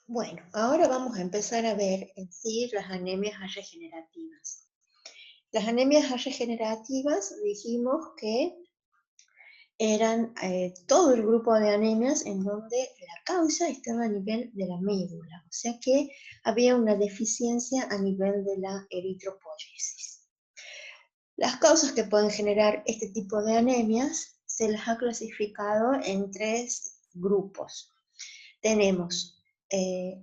Bueno, ahora vamos a empezar a ver en sí las anemias regenerativas. Las anemias regenerativas dijimos que eran todo el grupo de anemias en donde la causa estaba a nivel de la médula, o sea que había una deficiencia a nivel de la eritropoyesis. Las causas que pueden generar este tipo de anemias se las ha clasificado en tres grupos. Tenemos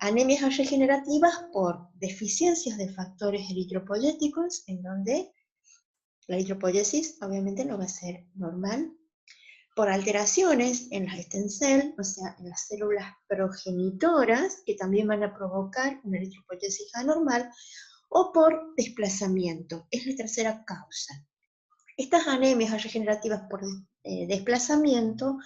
anemias regenerativas por deficiencias de factores eritropoyéticos, en donde la eritropoyesis obviamente no va a ser normal, por alteraciones en las stem cells, o sea, en las células progenitoras, que también van a provocar una eritropoyesis anormal, o por desplazamiento, es la tercera causa. Estas anemias regenerativas por desplazamiento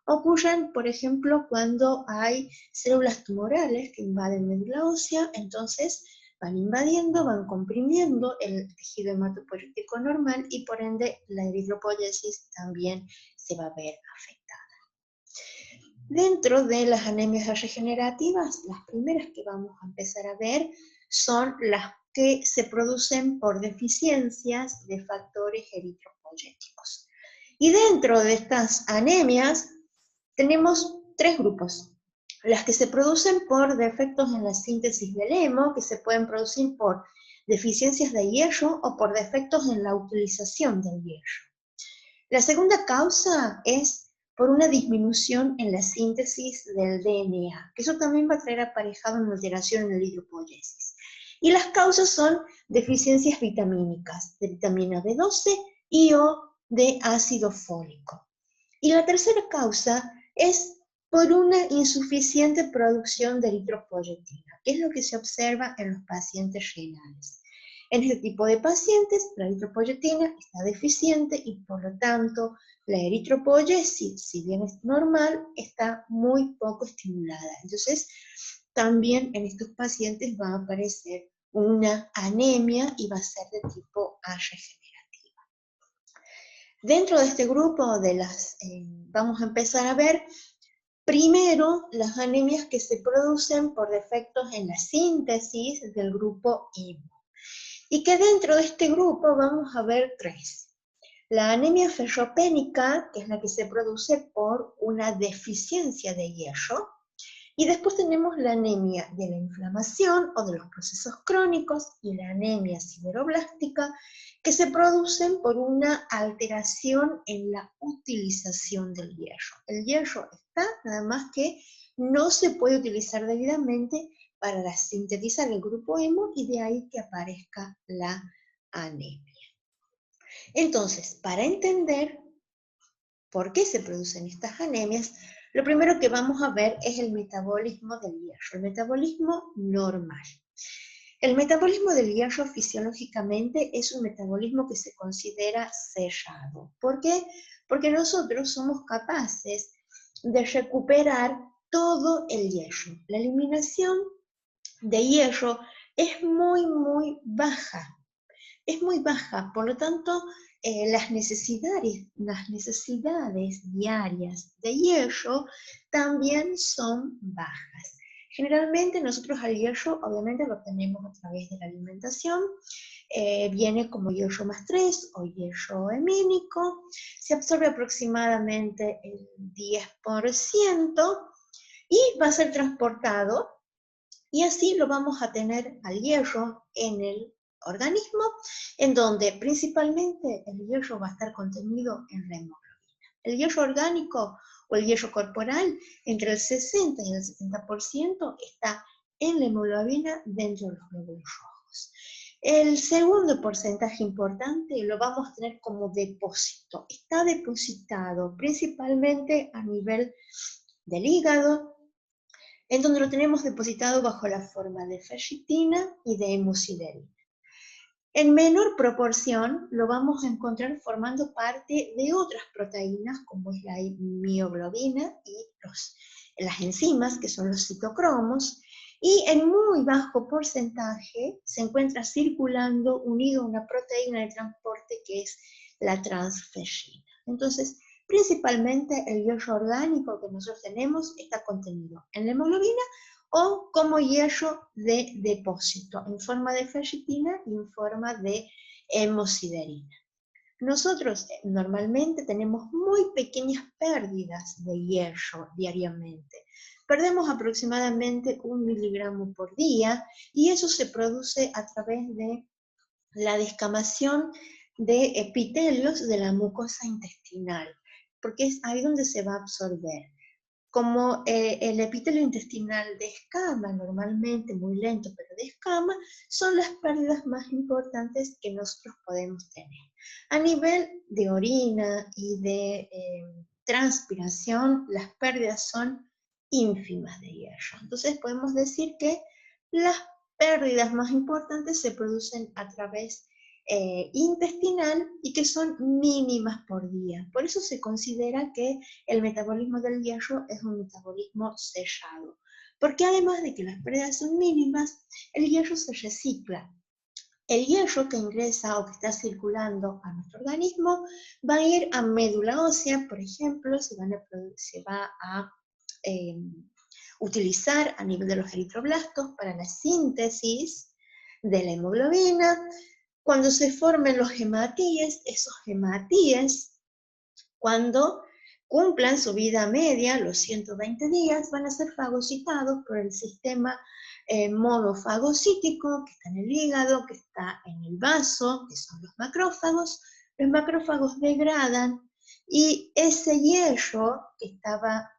ocurren, por ejemplo, cuando hay células tumorales que invaden médula ósea, entonces van invadiendo, van comprimiendo el tejido hematopoyético normal y por ende la eritropoyesis también se va a ver afectada. Dentro de las anemias regenerativas, las primeras que vamos a empezar a ver son las que se producen por deficiencias de factores eritropoyéticos. Y dentro de estas anemias tenemos tres grupos. Las que se producen por defectos en la síntesis del hemo, que se pueden producir por deficiencias de hierro o por defectos en la utilización del hierro. La segunda causa es por una disminución en la síntesis del DNA, que eso también va a traer aparejado una alteración en la eritropoyesis. Y las causas son deficiencias vitamínicas, de vitamina B12 y o de ácido fólico. Y la tercera causa es por una insuficiente producción de eritropoyetina, que es lo que se observa en los pacientes renales. En este tipo de pacientes, la eritropoyetina está deficiente y por lo tanto la eritropoyesis, si bien es normal, está muy poco estimulada. Entonces, también en estos pacientes va a aparecer una anemia y va a ser de tipo A regenerativa. Dentro de este grupo vamos a empezar a ver primero las anemias que se producen por defectos en la síntesis del grupo hemo. Y que dentro de este grupo vamos a ver tres. La anemia ferropénica, que es la que se produce por una deficiencia de hierro, y después tenemos la anemia de la inflamación o de los procesos crónicos y la anemia sideroblástica, que se producen por una alteración en la utilización del hierro. El hierro está, nada más que no se puede utilizar debidamente para sintetizar el grupo hemo y de ahí que aparezca la anemia. Entonces, para entender por qué se producen estas anemias, lo primero que vamos a ver es el metabolismo del hierro, el metabolismo normal. El metabolismo del hierro fisiológicamente es un metabolismo que se considera cerrado. ¿Por qué? Porque nosotros somos capaces de recuperar todo el hierro. La eliminación de hierro es muy baja. Es muy baja, por lo tanto, las necesidades diarias de hierro también son bajas. Generalmente nosotros al hierro obviamente lo obtenemos a través de la alimentación, viene como hierro más 3 o hierro heménico, se absorbe aproximadamente el 10% y va a ser transportado y así lo vamos a tener al hierro en el organismo, en donde principalmente el hierro va a estar contenido en la hemoglobina. El hierro orgánico o el hierro corporal, entre el 60 y el 70% está en la hemoglobina dentro de los glóbulos rojos. El segundo porcentaje importante lo vamos a tener como depósito. Está depositado principalmente a nivel del hígado, en donde lo tenemos depositado bajo la forma de ferritina y de hemosiderina. En menor proporción lo vamos a encontrar formando parte de otras proteínas como es la mioglobina y las enzimas, que son los citocromos, y en muy bajo porcentaje se encuentra circulando unido a una proteína de transporte que es la transferrina. Entonces, principalmente el hierro orgánico que nosotros tenemos está contenido en la hemoglobina o como hierro de depósito, en forma de ferritina y en forma de hemosiderina. Nosotros normalmente tenemos muy pequeñas pérdidas de hierro diariamente. Perdemos aproximadamente 1 miligramo por día y eso se produce a través de la descamación de epitelios de la mucosa intestinal, porque es ahí donde se va a absorber. Como el epitelio intestinal descama normalmente, muy lento, pero descama, son las pérdidas más importantes que nosotros podemos tener. A nivel de orina y de transpiración, las pérdidas son ínfimas de hierro. Entonces podemos decir que las pérdidas más importantes se producen a través intestinal y que son mínimas por día. Por eso se considera que el metabolismo del hierro es un metabolismo sellado, porque además de que las pérdidas son mínimas, el hierro se recicla. El hierro que ingresa o que está circulando a nuestro organismo va a ir a médula ósea, por ejemplo, se va a utilizar a nivel de los eritroblastos para la síntesis de la hemoglobina. Cuando se formen los hematíes, esos hematíes, cuando cumplan su vida media, los 120 días, van a ser fagocitados por el sistema monofagocítico que está en el hígado, que está en el vaso, que son los macrófagos. Los macrófagos degradan y ese hierro que estaba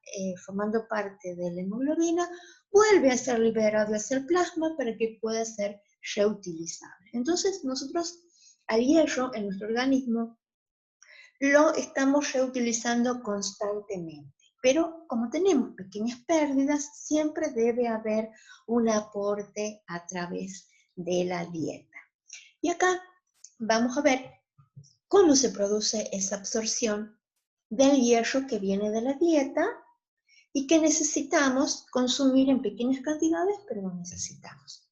formando parte de la hemoglobina vuelve a ser liberado hacia el plasma para que pueda ser reutilizable. Entonces nosotros al hierro en nuestro organismo lo estamos reutilizando constantemente. Pero como tenemos pequeñas pérdidas, siempre debe haber un aporte a través de la dieta. Y acá vamos a ver cómo se produce esa absorción del hierro que viene de la dieta y que necesitamos consumir en pequeñas cantidades, pero lo necesitamos.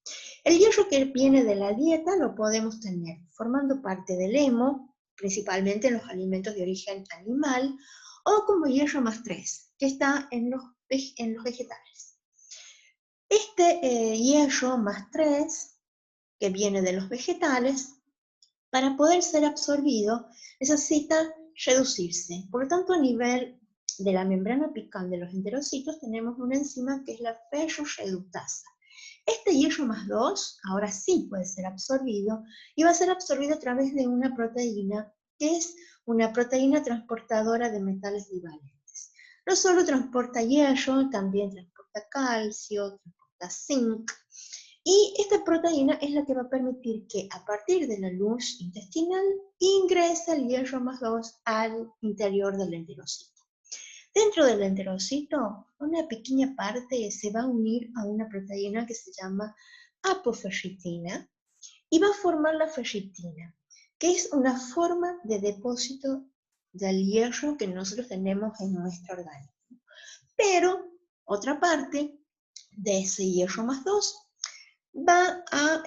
El hierro que viene de la dieta lo podemos tener formando parte del hemo, principalmente en los alimentos de origen animal, o como hierro más 3, que está en los vegetales. Este hierro más 3, que viene de los vegetales, para poder ser absorbido necesita reducirse. Por lo tanto, a nivel de la membrana apical de los enterocitos tenemos una enzima que es la ferroreductasa. Este hierro más 2 ahora sí puede ser absorbido y va a ser absorbido a través de una proteína que es una proteína transportadora de metales bivalentes. No solo transporta hierro, también transporta calcio, transporta zinc. Y esta proteína es la que va a permitir que a partir de la luz intestinal ingrese el hierro más 2 al interior del enterocito. Dentro del enterocito, una pequeña parte se va a unir a una proteína que se llama apoferritina y va a formar la ferritina, que es una forma de depósito del hierro que nosotros tenemos en nuestro organismo. Pero otra parte de ese hierro más 2 va a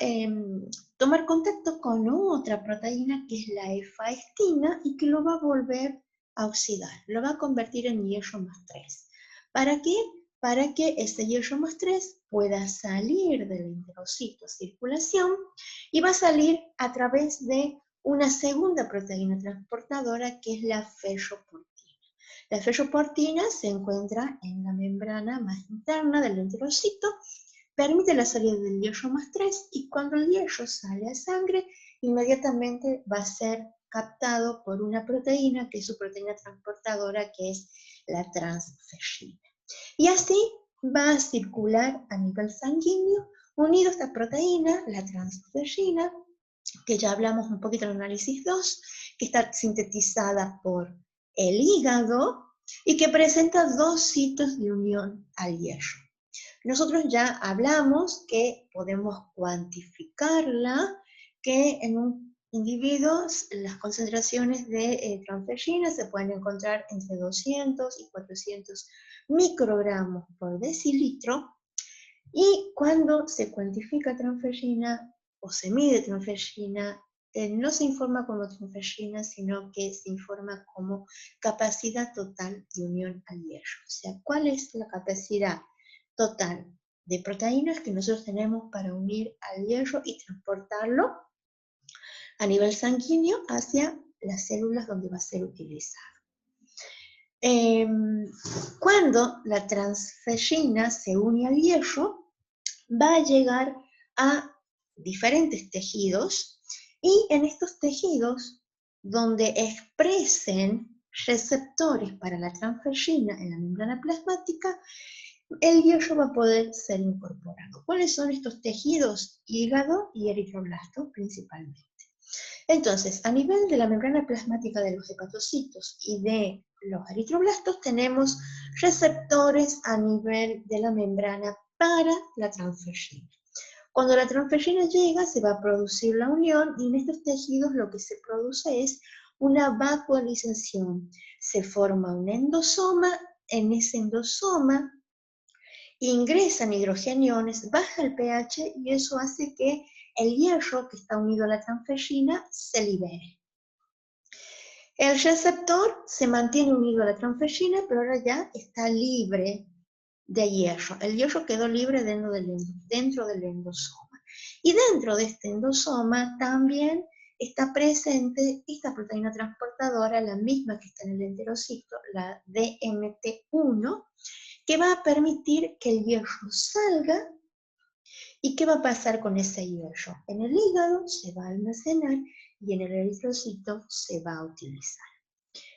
tomar contacto con otra proteína que es la efaestina y que lo va a volver a oxidar, lo va a convertir en hierro más 3. ¿Para qué? Para que ese hierro más 3 pueda salir del enterocito a circulación y va a salir a través de una segunda proteína transportadora que es la ferroportina. La ferroportina se encuentra en la membrana más interna del enterocito, permite la salida del hierro más 3 y cuando el hierro sale a sangre, inmediatamente va a ser captado por una proteína que es su proteína transportadora, que es la transferrina. Y así va a circular a nivel sanguíneo, unido a esta proteína, la transferrina, que ya hablamos un poquito en el análisis 2, que está sintetizada por el hígado y que presenta 2 sitios de unión al hierro. Nosotros ya hablamos que podemos cuantificarla, que en un individuo las concentraciones de transferrina se pueden encontrar entre 200 y 400 microgramos por decilitro, y cuando se cuantifica transferrina o se mide transferrina, no se informa como transferrina, sino que se informa como capacidad total de unión al hierro. O sea, ¿cuál es la capacidad total de proteínas que nosotros tenemos para unir al hierro y transportarlo a nivel sanguíneo hacia las células donde va a ser utilizado. Cuando la transferrina se une al hierro, va a llegar a diferentes tejidos, y en estos tejidos, donde expresen receptores para la transferrina en la membrana plasmática, el hierro va a poder ser incorporado. ¿Cuáles son estos tejidos? Hígado y eritroblasto principalmente. Entonces, a nivel de la membrana plasmática de los hepatocitos y de los eritroblastos, tenemos receptores a nivel de la membrana para la transferrina. Cuando la transferrina llega, se va a producir la unión, y en estos tejidos lo que se produce es una vacuolización. Se forma un endosoma, en ese endosoma ingresan hidrogeniones, baja el pH, y eso hace que el hierro que está unido a la transferrina se libere. El receptor se mantiene unido a la transferrina, pero ahora ya está libre de hierro. El hierro quedó libre dentro del endosoma. Y dentro de este endosoma también está presente esta proteína transportadora, la misma que está en el enterocito, la DMT1, que va a permitir que el hierro salga. ¿Y qué va a pasar con ese hierro? En el hígado se va a almacenar y en el eritrocito se va a utilizar.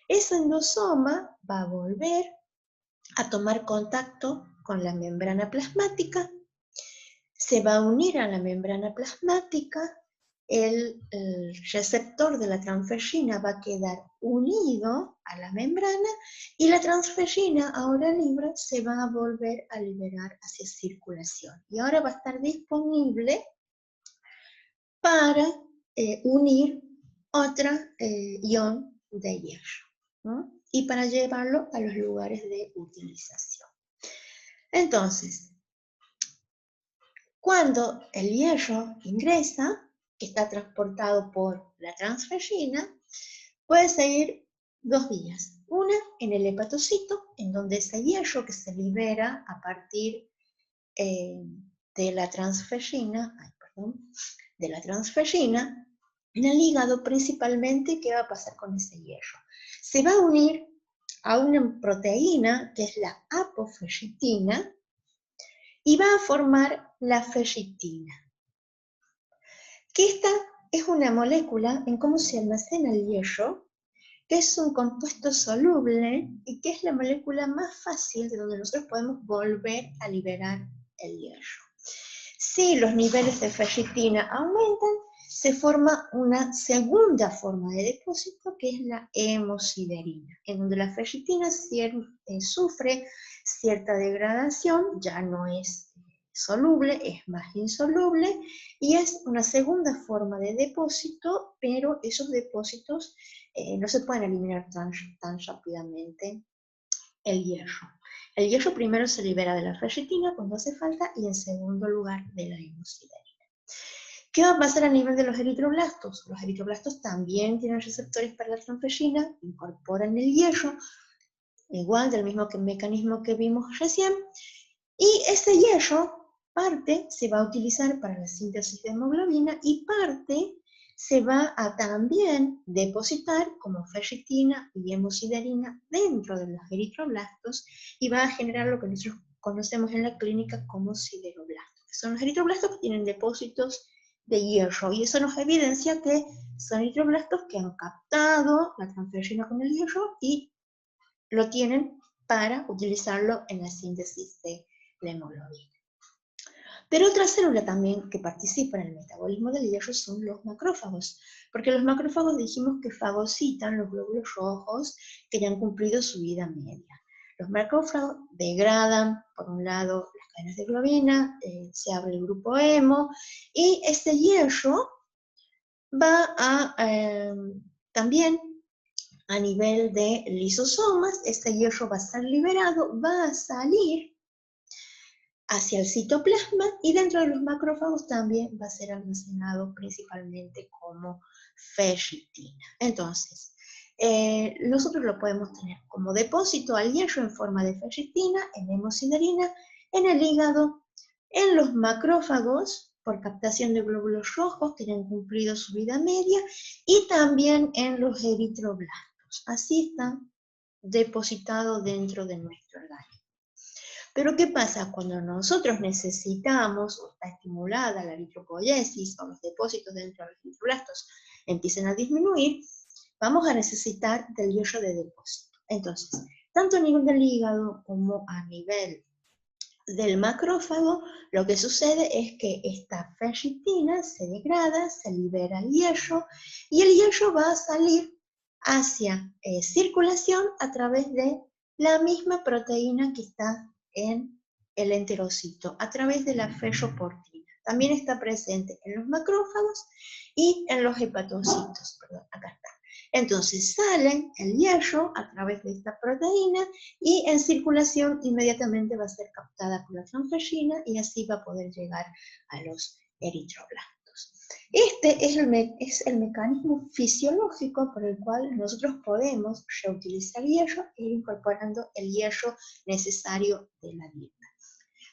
Ese endosoma va a volver a tomar contacto con la membrana plasmática, se va a unir a la membrana plasmática, el receptor de la transferrina va a quedar unido a la membrana, y la transferrina, ahora libre, se va a volver a liberar hacia circulación. Y ahora va a estar disponible para unir otra ion de hierro, ¿no? Y para llevarlo a los lugares de utilización. Entonces, cuando el hierro ingresa, que está transportado por la transferrina, puede seguir dos vías. Una en el hepatocito, en donde ese hierro que se libera a partir de la transferrina, en el hígado principalmente. ¿Qué va a pasar con ese hierro? Se va a unir a una proteína que es la apoferritina y va a formar la ferritina. Que esta es una molécula en cómo se almacena el hierro, que es un compuesto soluble y que es la molécula más fácil de donde nosotros podemos volver a liberar el hierro. Si los niveles de ferritina aumentan, se forma una segunda forma de depósito, que es la hemosiderina, en donde la ferritina sufre cierta degradación, ya no es soluble, es más insoluble, y es una segunda forma de depósito, pero esos depósitos no se pueden eliminar tan rápidamente el hierro. El hierro primero se libera de la ferritina cuando hace falta, y en segundo lugar de la hemosiderina. ¿Qué va a pasar a nivel de los eritroblastos? Los eritroblastos también tienen receptores para la transferrina, incorporan el hierro, igual del mismo mecanismo que vimos recién, y ese hierro, parte se va a utilizar para la síntesis de hemoglobina y parte se va a también depositar como ferritina y hemosiderina dentro de los eritroblastos, y va a generar lo que nosotros conocemos en la clínica como sideroblastos, que son los eritroblastos que tienen depósitos de hierro, y eso nos evidencia que son eritroblastos que han captado la transferrina con el hierro y lo tienen para utilizarlo en la síntesis de la hemoglobina. Pero otra célula también que participa en el metabolismo del hierro son los macrófagos, porque los macrófagos dijimos que fagocitan los glóbulos rojos que ya han cumplido su vida media. Los macrófagos degradan, por un lado, las cadenas de globina, se abre el grupo hemo, y este hierro va a también a nivel de lisosomas, este hierro va a ser liberado, va a salir hacia el citoplasma, y dentro de los macrófagos también va a ser almacenado principalmente como ferritina. Entonces, nosotros lo podemos tener como depósito al hierro en forma de ferritina, en hemosiderina, en el hígado, En los macrófagos, por captación de glóbulos rojos, que han cumplido su vida media, y también en los eritroblastos. Así están depositados dentro de nuestro organismo. Pero ¿qué pasa? Cuando nosotros necesitamos, o está estimulada la eritropoiesis, o los depósitos dentro de los eritroblastos empiezan a disminuir, vamos a necesitar del hierro de depósito. Entonces, tanto a nivel del hígado como a nivel del macrófago, lo que sucede es que esta ferritina se degrada, se libera el hierro, y el hierro va a salir hacia circulación a través de la misma proteína que está en el enterocito, a través de la ferroportina. También está presente en los macrófagos y en los hepatocitos. Perdón, acá está. Entonces sale el hierro a través de esta proteína y en circulación inmediatamente va a ser captada por la transferrina y así va a poder llegar a los eritroblastos. Este es el mecanismo fisiológico por el cual nosotros podemos reutilizar hierro e ir incorporando el hierro necesario de la dieta.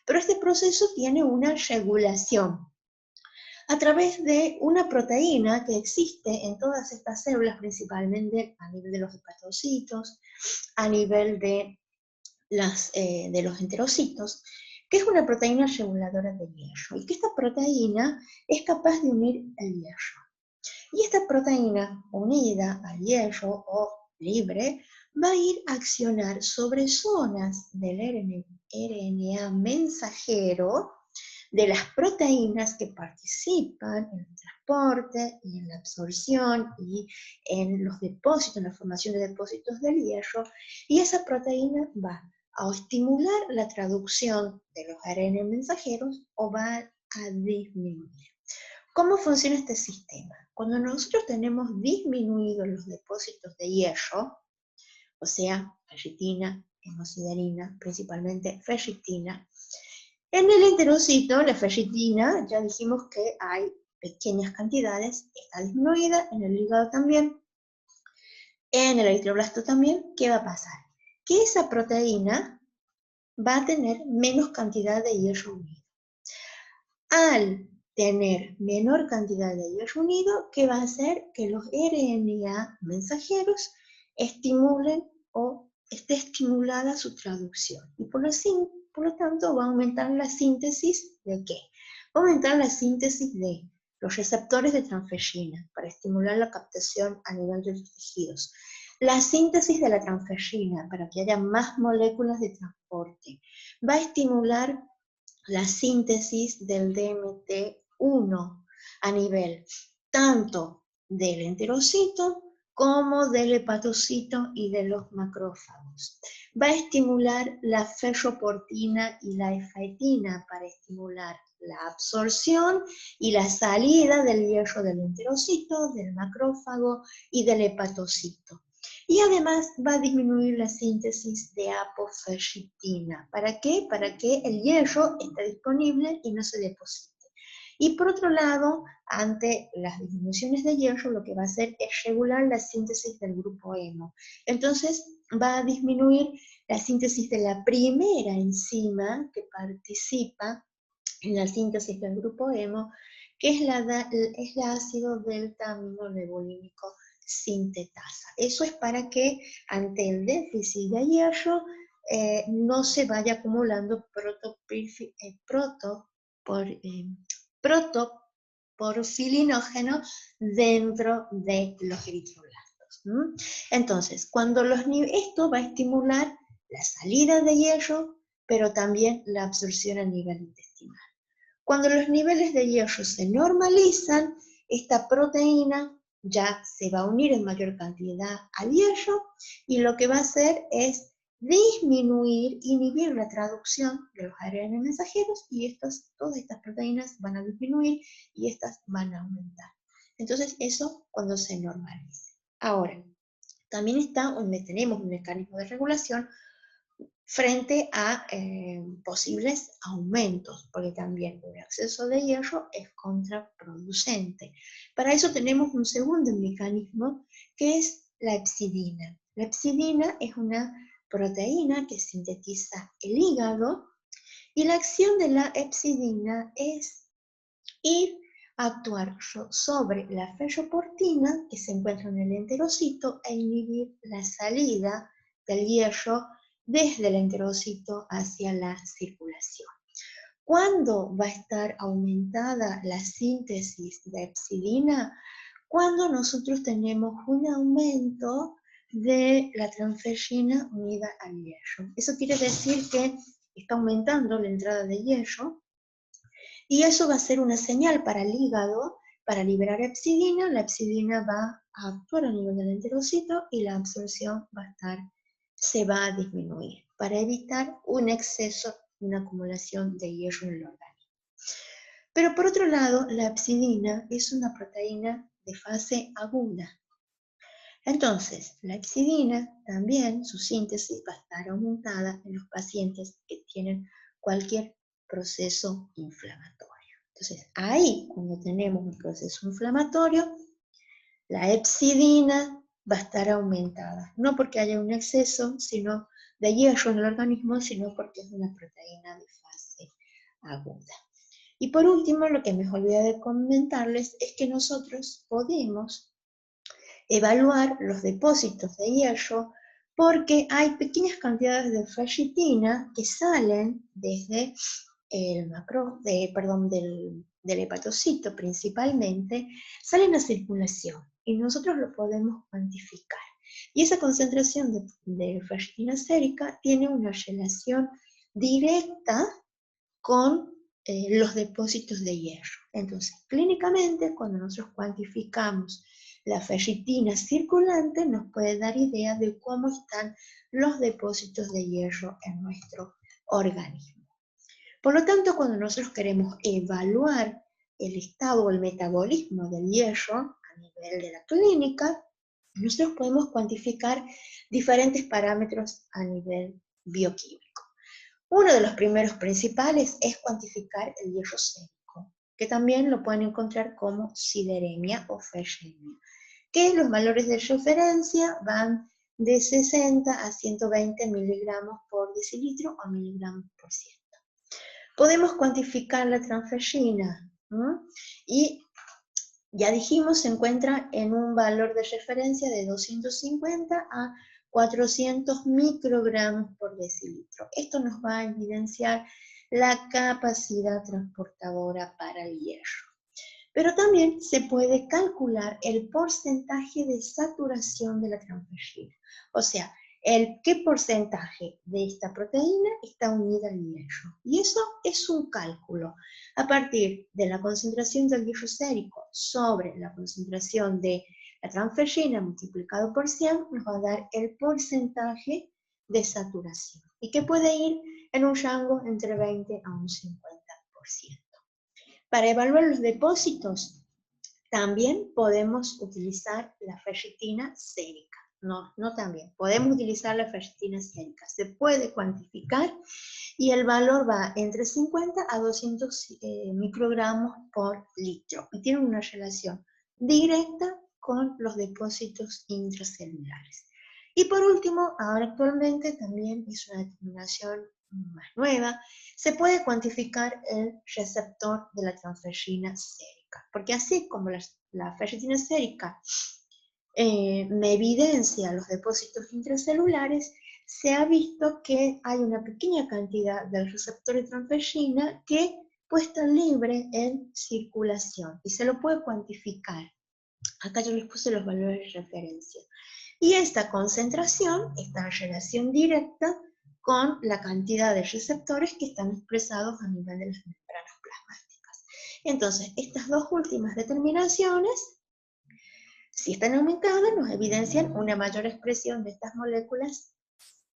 Pero este proceso tiene una regulación a través de una proteína que existe en todas estas células, principalmente a nivel de los hepatocitos, a nivel de los enterocitos, que es una proteína reguladora de hierro, y que esta proteína es capaz de unir el hierro. Y esta proteína unida al hierro o libre va a ir a accionar sobre zonas del RNA mensajero de las proteínas que participan en el transporte y en la absorción y en los depósitos, en la formación de depósitos del hierro, y esa proteína va a estimular la traducción de los ARN mensajeros o va a disminuir. ¿Cómo funciona este sistema? Cuando nosotros tenemos disminuidos los depósitos de hierro, o sea, ferritina, hemosiderina, principalmente ferritina, en el enterocito, la ferritina, ya dijimos que hay pequeñas cantidades, está disminuida, en el hígado también, en el eritroblasto también. ¿Qué va a pasar? Que esa proteína va a tener menos cantidad de hierro unido. Al tener menor cantidad de hierro unido, ¿qué va a hacer? Que los RNA mensajeros estimulen o esté estimulada su traducción. Y por lo tanto va a aumentar la síntesis ¿de qué? Va a aumentar la síntesis de los receptores de transferrina para estimular la captación a nivel de los tejidos. La síntesis de la transferrina para que haya más moléculas de transporte. Va a estimular la síntesis del DMT1 a nivel tanto del enterocito como del hepatocito y de los macrófagos. Va a estimular la ferroportina y la efaetina para estimular la absorción y la salida del hierro del enterocito, del macrófago y del hepatocito. Y además va a disminuir la síntesis de apoferritina. ¿Para qué? Para que el hierro esté disponible y no se deposite. Y por otro lado, ante las disminuciones de hierro, lo que va a hacer es regular la síntesis del grupo hemo. Entonces va a disminuir la síntesis de la primera enzima que participa en la síntesis del grupo hemo, que es el ácido delta-aminoleubolínico sintetasa. Eso es para que ante el déficit de hierro no se vaya acumulando protoporfilinógeno dentro de los eritroblastos. Entonces, esto va a estimular la salida de hierro, pero también la absorción a nivel intestinal. Cuando los niveles de hierro se normalizan, esta proteína ya se va a unir en mayor cantidad al hierro y lo que va a hacer es inhibir la traducción de los ARN mensajeros y todas estas proteínas van a disminuir y estas van a aumentar. Entonces eso cuando se normalice. Ahora, también tenemos un mecanismo de regulación frente a posibles aumentos, porque también un exceso de hierro es contraproducente. Para eso tenemos un segundo mecanismo, que es la hepcidina. La hepcidina es una proteína que sintetiza el hígado Y la acción de la hepcidina es ir a actuar sobre la ferroportina que se encuentra en el enterocito e inhibir la salida del hierro desde el enterocito hacia la circulación. ¿Cuándo va a estar aumentada la síntesis de hepcidina? Cuando nosotros tenemos un aumento de la transferrina unida al hierro. Eso quiere decir que está aumentando la entrada de hierro y eso va a ser una señal para el hígado para liberar hepcidina. La hepcidina va a actuar a nivel del enterocito y la absorción se va a disminuir para evitar un exceso, una acumulación de hierro en el organismo. Pero por otro lado, la hepcidina es una proteína de fase aguda. Entonces, la hepcidina también, su síntesis va a estar aumentada en los pacientes que tienen cualquier proceso inflamatorio. Entonces, ahí, cuando tenemos un proceso inflamatorio, la hepcidina va a estar aumentada. No porque haya un exceso de hierro en el organismo, sino porque es una proteína de fase aguda. Y por último, lo que me olvidé de comentarles es que nosotros podemos evaluar los depósitos de hierro porque hay pequeñas cantidades de ferritina que salen desde el del hepatocito principalmente, salen a circulación y nosotros lo podemos cuantificar. Y esa concentración de ferritina sérica tiene una relación directa con los depósitos de hierro. Entonces, clínicamente, cuando nosotros cuantificamos la ferritina circulante, nos puede dar idea de cómo están los depósitos de hierro en nuestro organismo. Por lo tanto, cuando nosotros queremos evaluar el estado o el metabolismo del hierro a nivel de la clínica, nosotros podemos cuantificar diferentes parámetros a nivel bioquímico. Uno de los primeros principales es cuantificar el hierro sérico, que también lo pueden encontrar como sideremia o ferremia, que los valores de referencia van de 60 a 120 miligramos por decilitro o miligramos por ciento. Podemos cuantificar la transferrina, ¿no? Y ya dijimos, se encuentra en un valor de referencia de 250 a 400 microgramos por decilitro. Esto nos va a evidenciar la capacidad transportadora para el hierro. Pero también se puede calcular el porcentaje de saturación de la transferrina. O sea, qué porcentaje de esta proteína está unida al hierro. Y eso es un cálculo. A partir de la concentración del hierro sérico sobre la concentración de la transferrina multiplicado por 100, nos va a dar el porcentaje de saturación. Y que puede ir en un rango entre 20 a un 50%. Para evaluar los depósitos, también podemos utilizar la ferritina sérica. No también. Podemos utilizar la ferritina sérica. Se puede cuantificar y el valor va entre 50 a 200 microgramos por litro. Y tiene una relación directa con los depósitos intracelulares. Y por último, ahora actualmente también es una determinación más nueva, se puede cuantificar el receptor de la transferrina sérica, porque así como la ferritina sérica me evidencia los depósitos intracelulares, se ha visto que hay una pequeña cantidad del receptor de transferrina que puede estar libre en circulación y se lo puede cuantificar. Acá yo les puse los valores de referencia. Y esta concentración está en relación directa con la cantidad de receptores que están expresados a nivel de las membranas plasmáticas. Entonces, estas dos últimas determinaciones, si están aumentadas, nos evidencian una mayor expresión de estas moléculas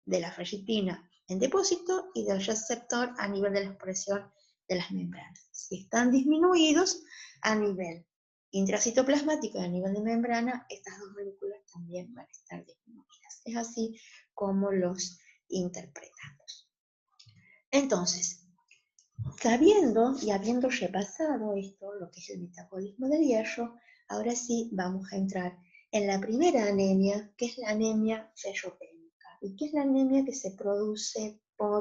de la ferritina en depósito y del receptor a nivel de la expresión de las membranas. Si están disminuidos a nivel intracitoplasmático y a nivel de membrana, estas dos moléculas también van a estar disminuidas. Es así como los interpretamos. Entonces, sabiendo y habiendo repasado esto, lo que es el metabolismo del hierro, ahora sí vamos a entrar en la primera anemia, que es la anemia ferropénica. ¿Y qué es la anemia que se produce por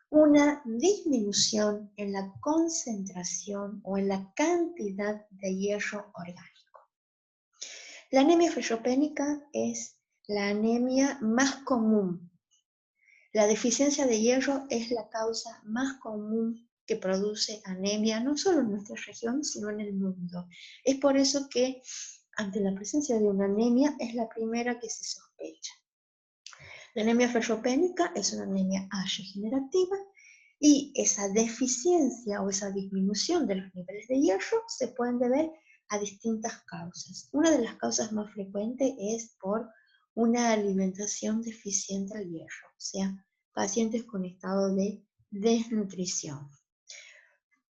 una disminución en la concentración o en la cantidad de hierro orgánico. La anemia feyopénica es la anemia más común. La deficiencia de hierro es la causa más común que produce anemia, no solo en nuestra región, sino en el mundo. Es por eso que ante la presencia de una anemia es la primera que se sospecha. La anemia feyopénica es una anemia degenerativa y esa deficiencia o esa disminución de los niveles de hierro se pueden deber a distintas causas. Una de las causas más frecuentes es por una alimentación deficiente al hierro, o sea, pacientes con estado de desnutrición.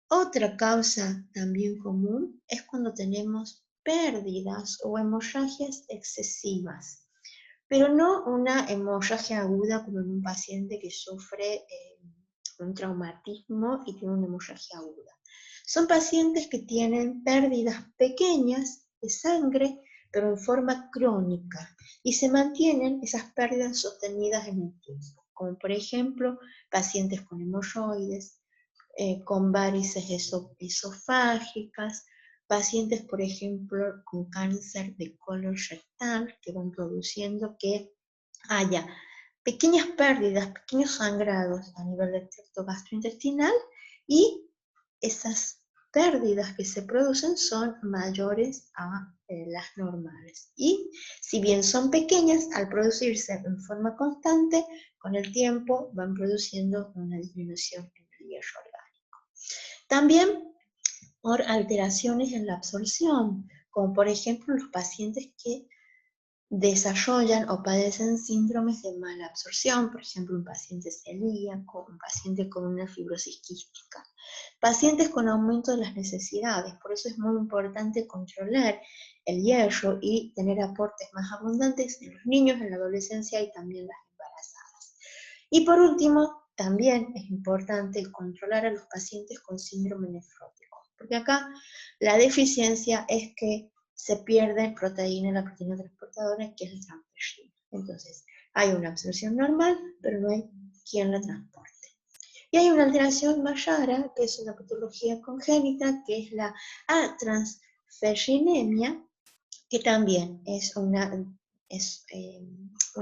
Otra causa también común es cuando tenemos pérdidas o hemorragias excesivas, pero no una hemorragia aguda como en un paciente que sufre un traumatismo y tiene una hemorragia aguda. Son pacientes que tienen pérdidas pequeñas de sangre, pero en forma crónica, y se mantienen esas pérdidas sostenidas en el tiempo, como por ejemplo pacientes con hemorroides, con varices esofágicas, pacientes, por ejemplo, con cáncer de colon rectal, que van produciendo que haya pequeñas pérdidas, pequeños sangrados a nivel del tracto gastrointestinal, y esas pérdidas que se producen son mayores a las normales. Y si bien son pequeñas, al producirse en forma constante, con el tiempo van produciendo una disminución en el hierro orgánico. También por alteraciones en la absorción, como por ejemplo los pacientes que desarrollan o padecen síndromes de mala absorción, por ejemplo un paciente celíaco, un paciente con una fibrosis quística, pacientes con aumento de las necesidades. Por eso es muy importante controlar el hierro y tener aportes más abundantes en los niños, en la adolescencia y también las embarazadas. Y por último, también es importante controlar a los pacientes con síndrome nefrótico, porque acá la deficiencia es que se pierde proteína, la proteína transportadora, que es el transferrina. Entonces, hay una absorción normal, pero no hay quien la transporte. Y hay una alteración más rara, que es una patología congénita, que es la atransferrinemia, que también es una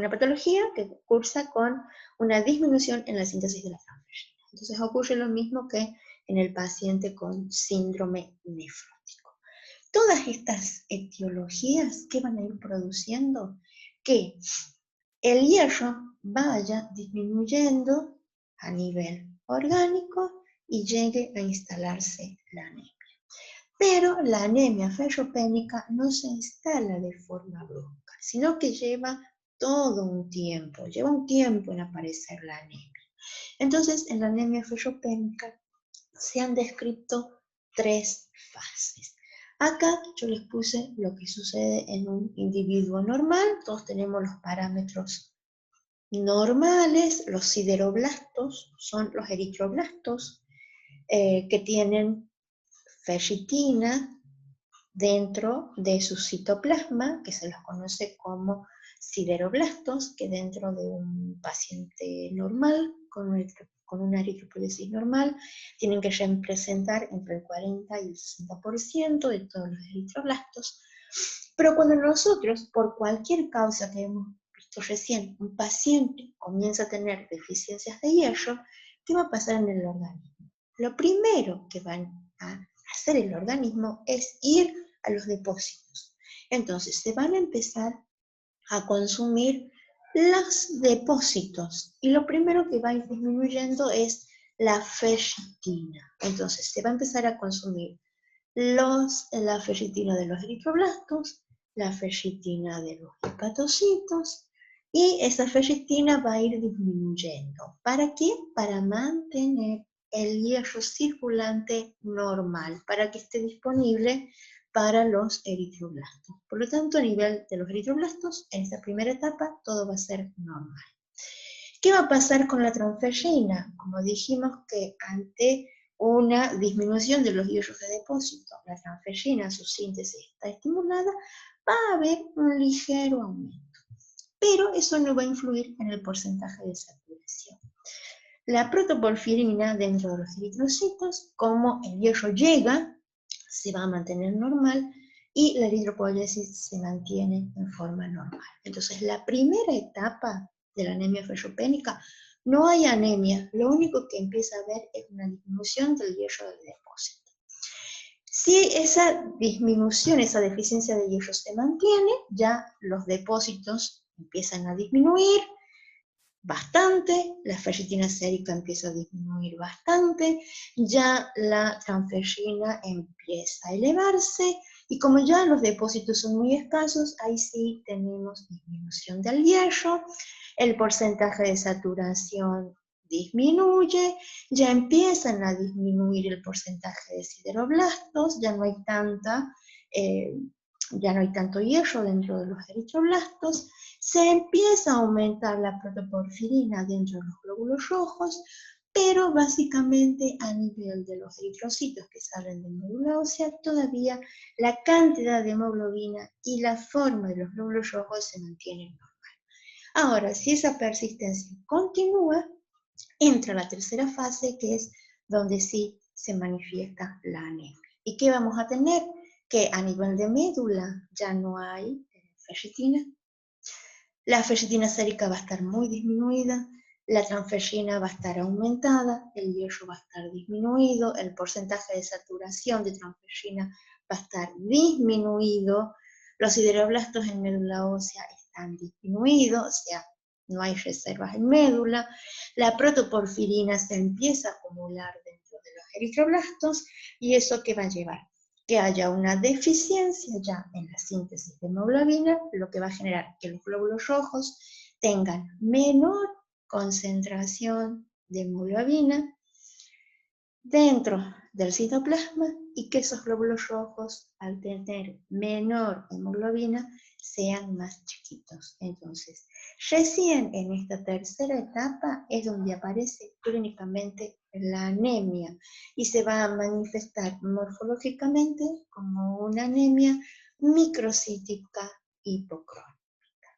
patología que cursa con una disminución en la síntesis de la transferrina. Entonces ocurre lo mismo que en el paciente con síndrome nefrótico. Todas estas etiologías que van a ir produciendo que el hierro vaya disminuyendo a nivel orgánico y llegue a instalarse la anemia. Pero la anemia feyopénica no se instala de forma brusca, sino que lleva todo un tiempo, en aparecer la anemia. Entonces, en la anemia feyopénica se han descrito 3 fases. Acá yo les puse lo que sucede en un individuo normal. Todos tenemos los parámetros normales. Los sideroblastos son los eritroblastos que tienen ferritina dentro de su citoplasma, que se los conoce como sideroblastos, que dentro de un paciente normal con una eritropoiesis normal tienen que representar entre el 40 y el 60% de todos los eritroblastos. Pero cuando nosotros, por cualquier causa que hemos visto recién, un paciente comienza a tener deficiencias de hierro, ¿qué va a pasar en el organismo? Lo primero que van a hacer el organismo es ir a los depósitos. Entonces se van a empezar a consumir los depósitos, y lo primero que va a ir disminuyendo es la ferritina. Entonces se va a empezar a consumir la ferritina de los eritroblastos, la ferritina de los hepatocitos, y esa ferritina va a ir disminuyendo. ¿Para qué? Para mantener el hierro circulante normal, para que esté disponible para los eritroblastos. Por lo tanto, a nivel de los eritroblastos, en esta primera etapa, todo va a ser normal. ¿Qué va a pasar con la transferrina? Como dijimos que ante una disminución de los hierros de depósito, la transferrina, su síntesis está estimulada, va a haber un ligero aumento. Pero eso no va a influir en el porcentaje de saturación. La protoporfirina dentro de los eritrocitos, como el hierro llega, se va a mantener normal y la eritropoyesis se mantiene en forma normal. Entonces, la primera etapa de la anemia ferropénica, no hay anemia, lo único que empieza a haber es una disminución del hierro del depósito. Si esa disminución, esa deficiencia de hierro se mantiene, ya los depósitos empiezan a disminuir bastante, la ferritina sérica empieza a disminuir bastante, ya la transferrina empieza a elevarse, y como ya los depósitos son muy escasos, ahí sí tenemos disminución del hierro, el porcentaje de saturación disminuye, ya empiezan a disminuir el porcentaje de sideroblastos, ya no hay tanto hierro dentro de los eritroblastos, se empieza a aumentar la protoporfirina dentro de los glóbulos rojos, pero básicamente a nivel de los eritrocitos que salen de médula ósea, todavía la cantidad de hemoglobina y la forma de los glóbulos rojos se mantienen normal. Ahora, si esa persistencia continúa, entra la tercera fase, que es donde sí se manifiesta la anemia. ¿Y qué vamos a tener? Que a nivel de médula ya no hay ferritina, la ferritina sérica va a estar muy disminuida, la transferrina va a estar aumentada, el hierro va a estar disminuido, el porcentaje de saturación de transferrina va a estar disminuido, los sideroblastos en médula ósea están disminuidos, o sea, no hay reservas en médula, la protoporfirina se empieza a acumular dentro de los eritroblastos, y eso ¿qué va a llevar? Que haya una deficiencia ya en la síntesis de hemoglobina, lo que va a generar que los glóbulos rojos tengan menor concentración de hemoglobina dentro del citoplasma, y que esos glóbulos rojos, al tener menor hemoglobina, sean más chiquitos. Entonces, recién en esta tercera etapa es donde aparece clínicamente la anemia y se va a manifestar morfológicamente como una anemia microcítica hipocrónica.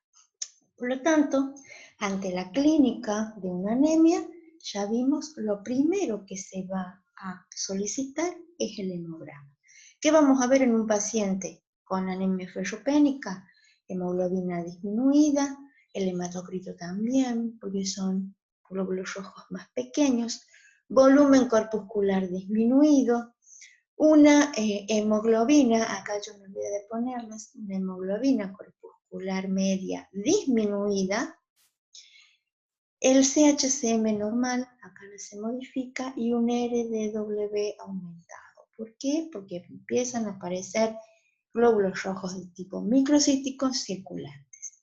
Por lo tanto, ante la clínica de una anemia, ya vimos lo primero que se va a solicitar es el hemograma. ¿Qué vamos a ver en un paciente con anemia ferropénica? Hemoglobina disminuida, el hematocrito también, porque son glóbulos rojos más pequeños, volumen corpuscular disminuido, una hemoglobina, acá yo me olvidé de ponerles, una hemoglobina corpuscular media disminuida, el CHCM normal, acá no se modifica, y un RDW aumentado. ¿Por qué? Porque empiezan a aparecer glóbulos rojos de tipo microcíticos circulantes.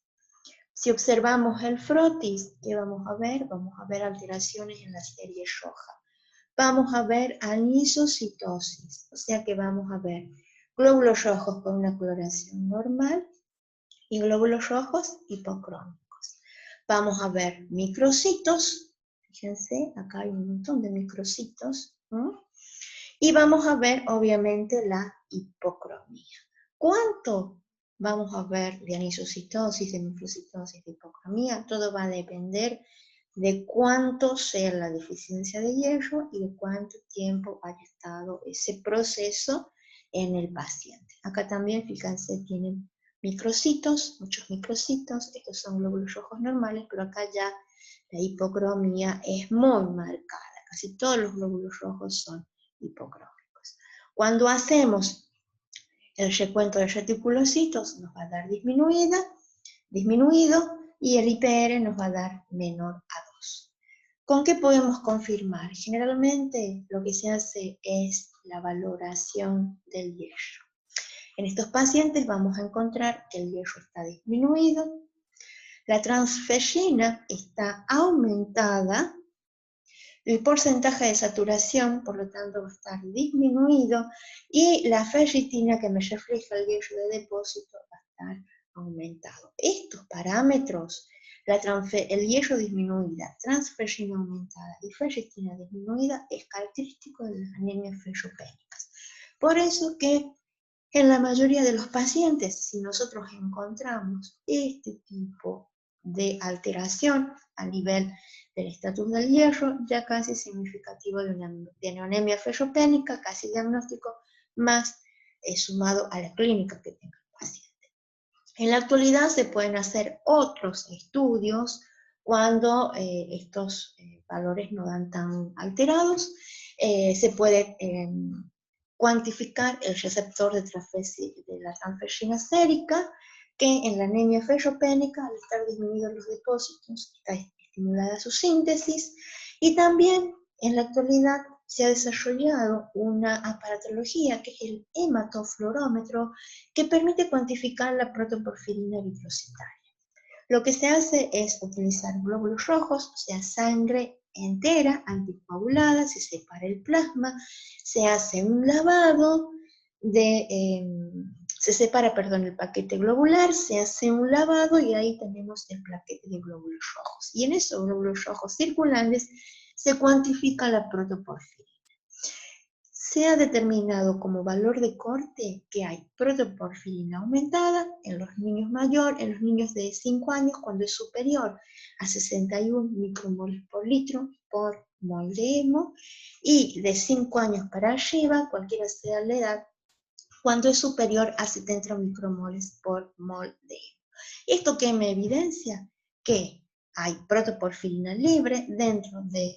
Si observamos el frotis, ¿qué vamos a ver? Vamos a ver alteraciones en la serie roja. Vamos a ver anisocitosis, o sea que vamos a ver glóbulos rojos con una coloración normal y glóbulos rojos hipocrómicos. Vamos a ver microcitos, fíjense, acá hay un montón de microcitos, ¿no? Y vamos a ver, obviamente, la hipocromía. ¿Cuánto vamos a ver de anisocitosis, de microcitosis, de hipocromía? Todo va a depender de cuánto sea la deficiencia de hierro y de cuánto tiempo haya estado ese proceso en el paciente. Acá también, fíjense, tienen microcitos, muchos microcitos, estos son glóbulos rojos normales, pero acá ya la hipocromía es muy marcada, casi todos los glóbulos rojos son hipocrómicos. Cuando hacemos el recuento de reticulocitos nos va a dar disminuido, y el IPR nos va a dar menor a 2. ¿Con qué podemos confirmar? Generalmente lo que se hace es la valoración del hierro. En estos pacientes vamos a encontrar que el hierro está disminuido, la transferrina está aumentada, el porcentaje de saturación, por lo tanto, va a estar disminuido, y la ferritina, que me refleja el hierro de depósito, va a estar aumentado. Estos parámetros, el hierro disminuida, transferrina aumentada y ferritina disminuida, es característico de las anemias ferropénicas. Por eso que en la mayoría de los pacientes, si nosotros encontramos este tipo de alteración a nivel del estatus del hierro, ya casi significativo de una anemia ferropénica, casi diagnóstico, más sumado a la clínica que tenga el paciente. En la actualidad se pueden hacer otros estudios cuando estos valores no dan tan alterados. Se puede cuantificar el receptor de la transferrina sérica, que en la anemia ferropénica, al estar disminuidos los depósitos, está estimulada su síntesis, y también en la actualidad se ha desarrollado una aparatología que es el hematofluorómetro, que permite cuantificar la protoporfirina eritrocitaria. Lo que se hace es utilizar glóbulos rojos, o sea, sangre entera, anticoagulada, se separa el plasma, se hace un lavado, se separa, perdón, el paquete globular, se hace un lavado y ahí tenemos el paquete de glóbulos rojos. Y en esos glóbulos rojos circulantes se cuantifica la protoporfirina. Se ha determinado como valor de corte que hay protoporfirina aumentada en los niños mayores, en los niños de 5 años, cuando es superior a 61 micromoles por litro por mol de hemo, y de 5 años para arriba, cualquiera sea la edad, cuando es superior a 70 micromoles por mol de hemo. ¿Esto qué me evidencia? Que hay protoporfirina libre dentro del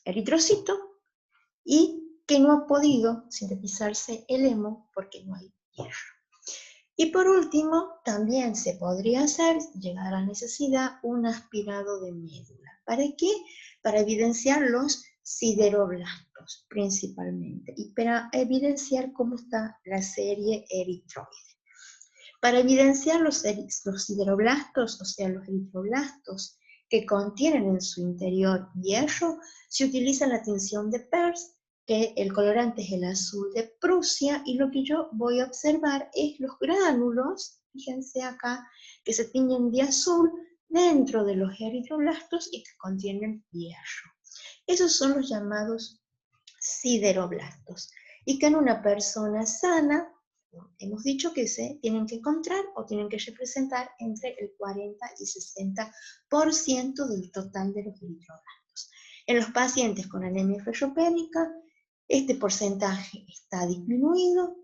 eritrocito y que no ha podido sintetizarse el hemo porque no hay hierro. Y por último, también se podría hacer, llegar a la necesidad, un aspirado de médula. ¿Para qué? Para evidenciar los sideroblastos principalmente y para evidenciar cómo está la serie eritroide. Para evidenciar los sideroblastos, o sea, los eritroblastos que contienen en su interior hierro, se utiliza la tinción de Peirce, que el colorante es el azul de Prusia, y lo que yo voy a observar es los gránulos, fíjense acá, que se tiñen de azul dentro de los eritroblastos y que contienen hierro. Esos son los llamados sideroblastos, y que en una persona sana, hemos dicho que se tienen que encontrar o tienen que representar entre el 40 y 60% del total de los eritroblastos. En los pacientes con anemia ferropénica, este porcentaje está disminuido.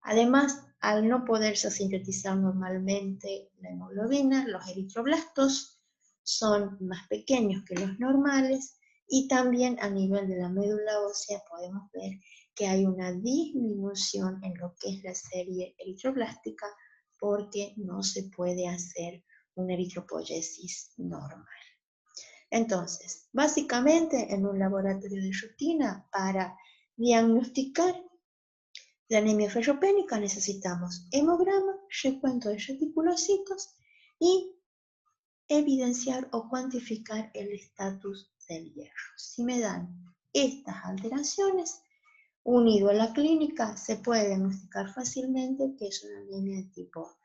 Además, al no poderse sintetizar normalmente la hemoglobina, los eritroblastos son más pequeños que los normales, y también a nivel de la médula ósea podemos ver que hay una disminución en lo que es la serie eritroblástica porque no se puede hacer una eritropoyesis normal. Entonces, básicamente en un laboratorio de rutina, para diagnosticar la anemia ferropénica necesitamos hemograma, recuento de reticulocitos y evidenciar o cuantificar el estatus del hierro. Si me dan estas alteraciones, unido a la clínica, se puede diagnosticar fácilmente que es una anemia de tipo